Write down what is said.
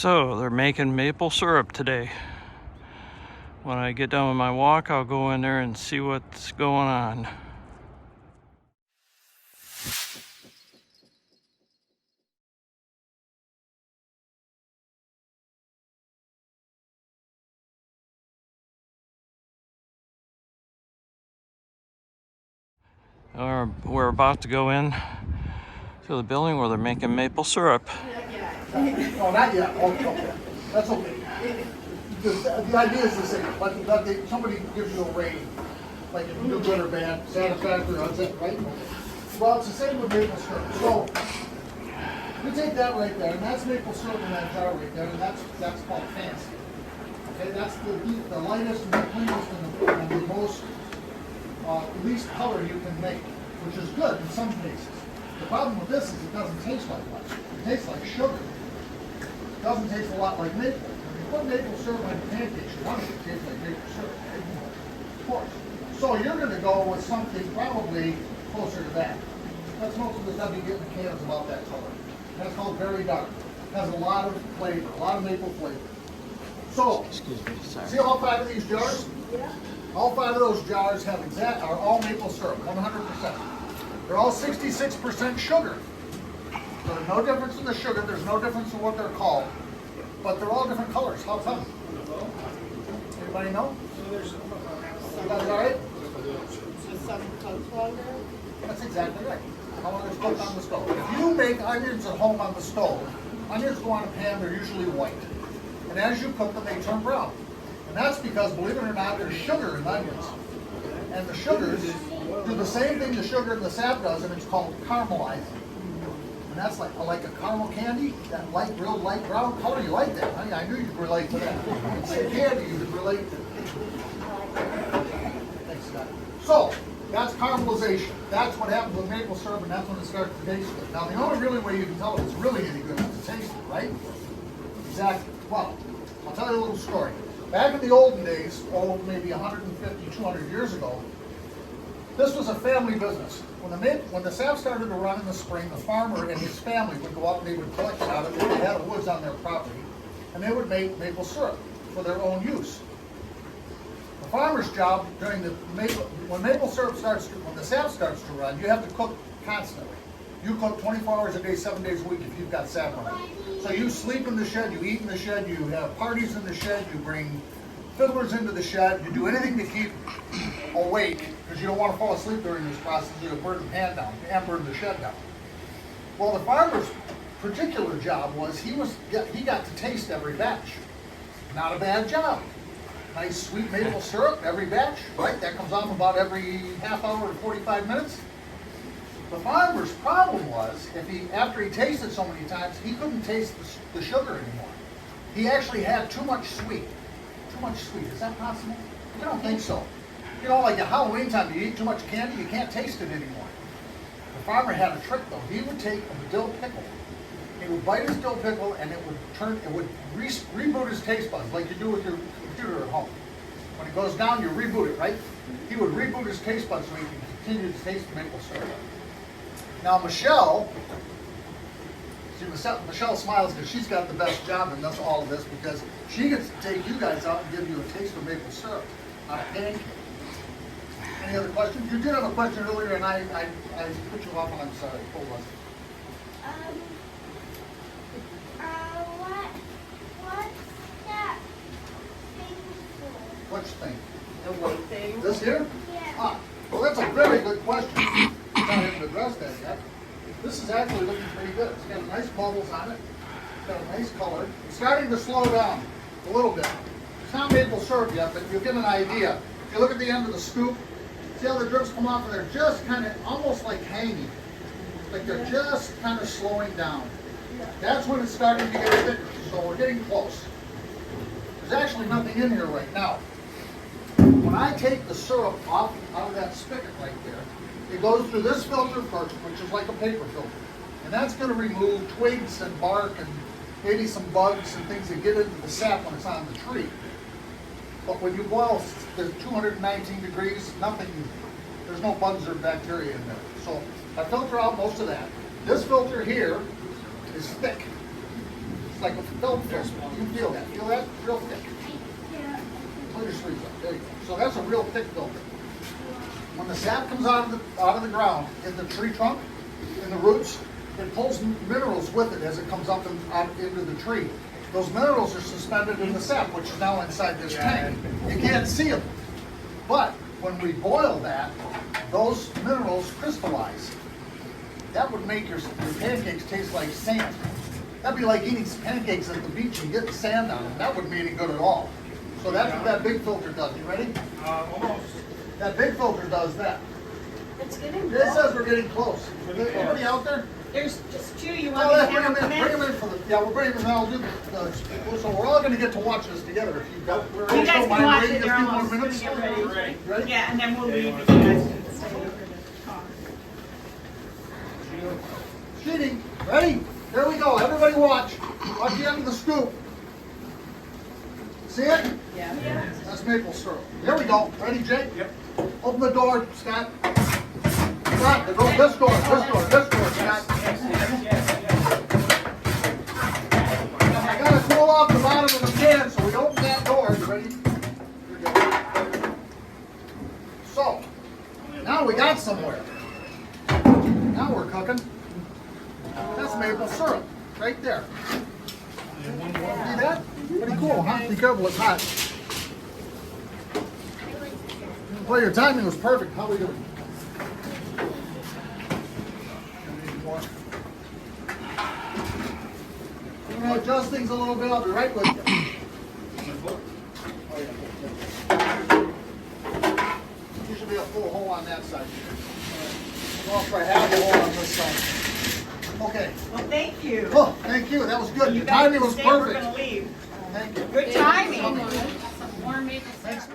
So they're making maple syrup today. When I get done with my walk, I'll go in there and see what's going on. We're about to go in to the building where they're making maple syrup. Oh, not yet. Okay. That's okay. The idea is the same. But somebody gives you a rating, like if you do good or bad, satisfactory, right? Well, it's the same with maple syrup. So you take that right there, and that's maple syrup in that jar right there, and that's called fancy. Okay, that's the lightest and the cleanest and the most least color you can make, which is good in some cases. The problem with this is it doesn't taste like much. It tastes like sugar. It doesn't taste a lot like maple. When you put maple syrup on pancakes, you want it to taste like maple syrup, right? Of course. So you're going to go with something probably closer to that. That's most of the stuff you get in the cans about that color. That's called very dark. It has a lot of flavor, a lot of maple flavor. So, Excuse me, sorry. see all 5 of these jars? Yeah. All 5 of those jars are all maple syrup, 100%. They're all 66% sugar. So there's no difference in the sugar, there's no difference in what they're called, but they're all different colors. How come? Anybody know? You guys all right? Just some cooks longer. That's exactly right. How long is cooked on the stove? If you make onions at home on the stove, onions go on a pan, they're usually white. And as you cook them, they turn brown. And that's because, believe it or not, there's sugar in onions. And the sugars do the same thing the sugar in the sap does, and it's called caramelizing. And that's like a caramel candy, that real light brown color. You like that, honey? I knew you'd relate to that. It's a candy you could relate to. Thanks, Scott. So, that's caramelization. That's what happens with maple syrup, and that's when it starts to taste good. Now, the only really way you can tell if it's really any good is to taste it, right? Exactly. Well, I'll tell you a little story. Back in the olden days, maybe 150, 200 years ago, this was a family business. When the sap started to run in the spring, the farmer and his family would go out and they would collect out of it. They had woods on their property, and they would make maple syrup for their own use. The farmer's job when the sap starts to run, you have to cook constantly. You cook 24 hours a day, 7 days a week if you've got sap running. So you sleep in the shed, you eat in the shed, you have parties in the shed, you bring fiddlers into the shed, you do anything to keep awake because you don't want to fall asleep during this process. You'll burn the pan down and burn the shed down. Well, the farmer's particular job was he got to taste every batch. Not a bad job. Nice sweet maple syrup every batch, right? That comes off about every half hour to 45 minutes. The farmer's problem was, after he tasted so many times, he couldn't taste the sugar anymore. He actually had too much sweet. Too much sweet. Is that possible? I don't think so. You know, like at Halloween time, you eat too much candy, you can't taste it anymore. The farmer had a trick though. He would take a dill pickle. He would bite his dill pickle, and it would reboot his taste buds, like you do with your computer at home. When it goes down, you reboot it, right? He would reboot his taste buds so he could continue to taste the maple syrup. Now Michelle smiles because she's got the best job in all of this because she gets to take you guys out and give you a taste of maple syrup on a pancake. Any other questions? You did have a question earlier and I put you off, and I'm sorry. What was it? What's that thing for? Which thing? The white thing. This here? Yeah. Well, that's a very good question. I haven't addressed that yet. This is actually looking pretty good. It's got nice bubbles on it. It's got a nice color. It's starting to slow down a little bit. It's not maple syrup yet, but you'll get an idea. If you look at the end of the scoop, see how the drips come off and they're just kind of almost like hanging. Like they're just kind of slowing down. That's when it's starting to get thicker. So we're getting close. There's actually nothing in here right now. When I take the syrup out of that spigot right there, it goes through this filter first, which is like a paper filter. And that's going to remove twigs and bark and maybe some bugs and things that get into the sap when it's on the tree. But when you boil to 219 degrees, there's no bugs or bacteria in there. So I filter out most of that. This filter here is thick. like a film filter. You feel that? Feel that? Real thick. Put your sleeves up. There you go. So that's a real thick filter. When the sap comes out of the ground in the tree trunk, in the roots, it pulls minerals with it as it comes up and out into the tree. Those minerals are suspended in the sap, which is now inside this tank. You can't see them. But when we boil that, those minerals crystallize. That would make your pancakes taste like sand. That'd be like eating pancakes at the beach and getting sand on them. That wouldn't be any good at all. So that's what that big filter does. You ready? Almost. That big filter does that. It's getting It says we're getting close. Anybody out there? There's just two. You Oh, want let's me to bring have them in. Bring them in for the. Yeah, we're bringing them in. I'll do the. So we're all going to get to watch this together. If you've got. You guys can watch it, they're a few more almost gonna minutes. get ready. Ready? Ready? Yeah, and then we'll leave if you guys can stay over to talk. Sheeting. Ready? Here we go. Everybody watch. Watch the end of the scoop. See it? Yeah. That's maple syrup. Here we go. Ready, Jake? Yep. Open the door, Scott. Scott, go this door, Scott. I gotta cool off the bottom of the can, so we open that door. You ready? Here we go. So, now we got somewhere. Now we're cooking. That's maple syrup, right there. See that? Pretty cool, huh? Be careful, it's hot. Well, your timing was perfect. How are we doing? I'm going to adjust things a little bit. I'll be right with you. There should be a full hole on that side. I'll try half a hole on this side. Okay. Well, thank you. Oh, thank you. That was good. You Your guys timing can was stay, we're perfect. gonna leave. Thank you. Good timing. More maple syrup. Thanks.